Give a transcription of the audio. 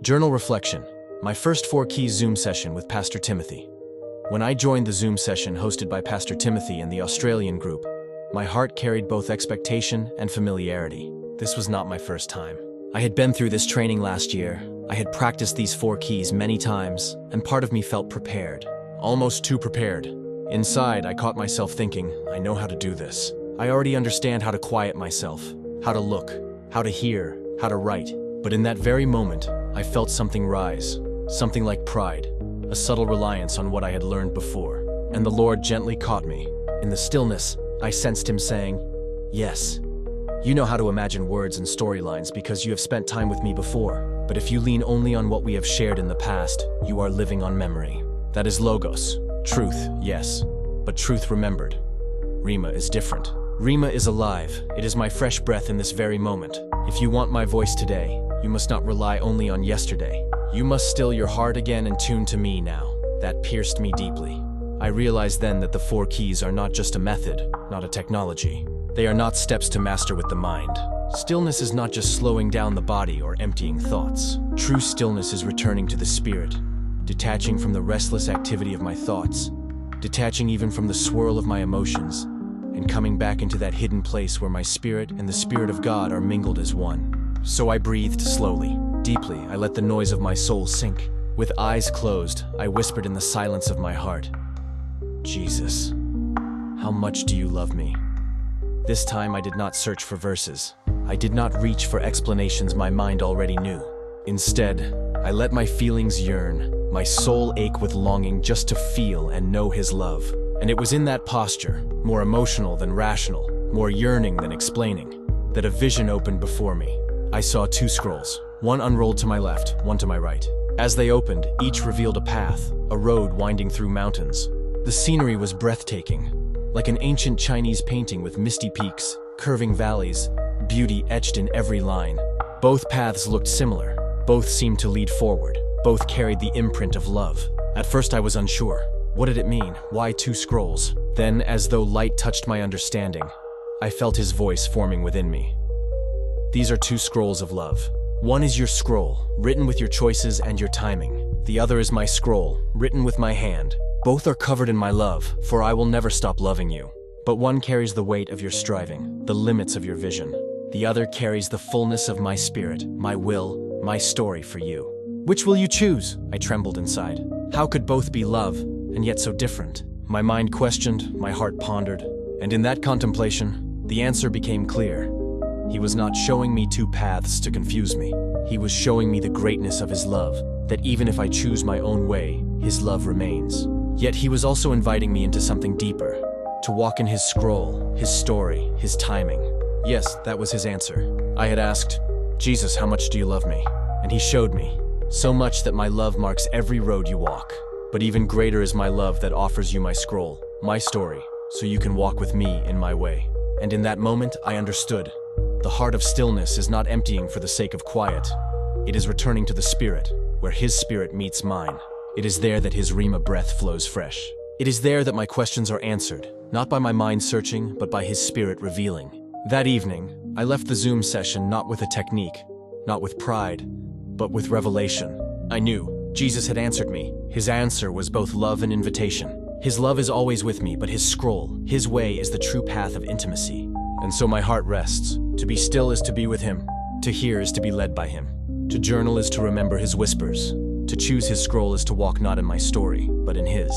Journal reflection. My first 4 keys Zoom session with Pastor Timothy. When I joined the Zoom session hosted by Pastor Timothy and the Australian group, my heart carried both expectation and familiarity. This was not my first time. I had been through this training last year. I had practiced these 4 keys many times, and part of me felt prepared. Almost too prepared. Inside, I caught myself thinking, I know how to do this. I already understand how to quiet myself, how to look, how to hear, how to write. But in that very moment, I felt something rise, something like pride, a subtle reliance on what I had learned before. And the Lord gently caught me. In the stillness, I sensed him saying, "Yes, you know how to imagine words and storylines because you have spent time with me before. But if you lean only on what we have shared in the past, you are living on memory. That is logos. Truth, yes, but truth remembered. Rima is different. Rima is alive. It is my fresh breath in this very moment. If you want my voice today, you must not rely only on yesterday. You must still your heart again and tune to me now." That pierced me deeply. I realized then that the 4 keys are not just a method, not a technology. They are not steps to master with the mind. Stillness is not just slowing down the body or emptying thoughts. True stillness is returning to the spirit, detaching from the restless activity of my thoughts, detaching even from the swirl of my emotions, and coming back into that hidden place where my spirit and the Spirit of God are mingled as one. So I breathed slowly, deeply. I let the noise of my soul sink. With eyes closed, I whispered in the silence of my heart, "Jesus, how much do you love me?" This time I did not search for verses. I did not reach for explanations my mind already knew. Instead, I let my feelings yearn, my soul ache with longing just to feel and know his love. And it was in that posture, more emotional than rational, more yearning than explaining, that a vision opened before me. I saw 2 scrolls, one unrolled to my left, one to my right. As they opened, each revealed a path, a road winding through mountains. The scenery was breathtaking, like an ancient Chinese painting with misty peaks, curving valleys, beauty etched in every line. Both paths looked similar, both seemed to lead forward, both carried the imprint of love. At first I was unsure. What did it mean? Why 2 scrolls? Then, as though light touched my understanding, I felt his voice forming within me. These are 2 scrolls of love. One is your scroll, written with your choices and your timing. The other is my scroll, written with my hand. Both are covered in my love, for I will never stop loving you. But one carries the weight of your striving, the limits of your vision. The other carries the fullness of my spirit, my will, my story for you. Which will you choose? I trembled inside. How could both be love, and yet so different? My mind questioned, my heart pondered, and in that contemplation, the answer became clear. He was not showing me 2 paths to confuse me. He was showing me the greatness of his love, that even if I choose my own way, his love remains. Yet he was also inviting me into something deeper, to walk in his scroll, his story, his timing. Yes, that was his answer. I had asked, "Jesus, how much do you love me?" And he showed me, "So much that my love marks every road you walk. But even greater is my love that offers you my scroll, my story, so you can walk with me in my way." And in that moment, I understood. The heart of stillness is not emptying for the sake of quiet. It is returning to the spirit, where his spirit meets mine. It is there that his Rima breath flows fresh. It is there that my questions are answered, not by my mind searching, but by his spirit revealing. That evening, I left the Zoom session not with a technique, not with pride, but with revelation. I knew Jesus had answered me. His answer was both love and invitation. His love is always with me, but his scroll, his way, is the true path of intimacy. And so my heart rests. To be still is to be with him. To hear is to be led by him. To journal is to remember his whispers. To choose his scroll is to walk not in my story, but in his.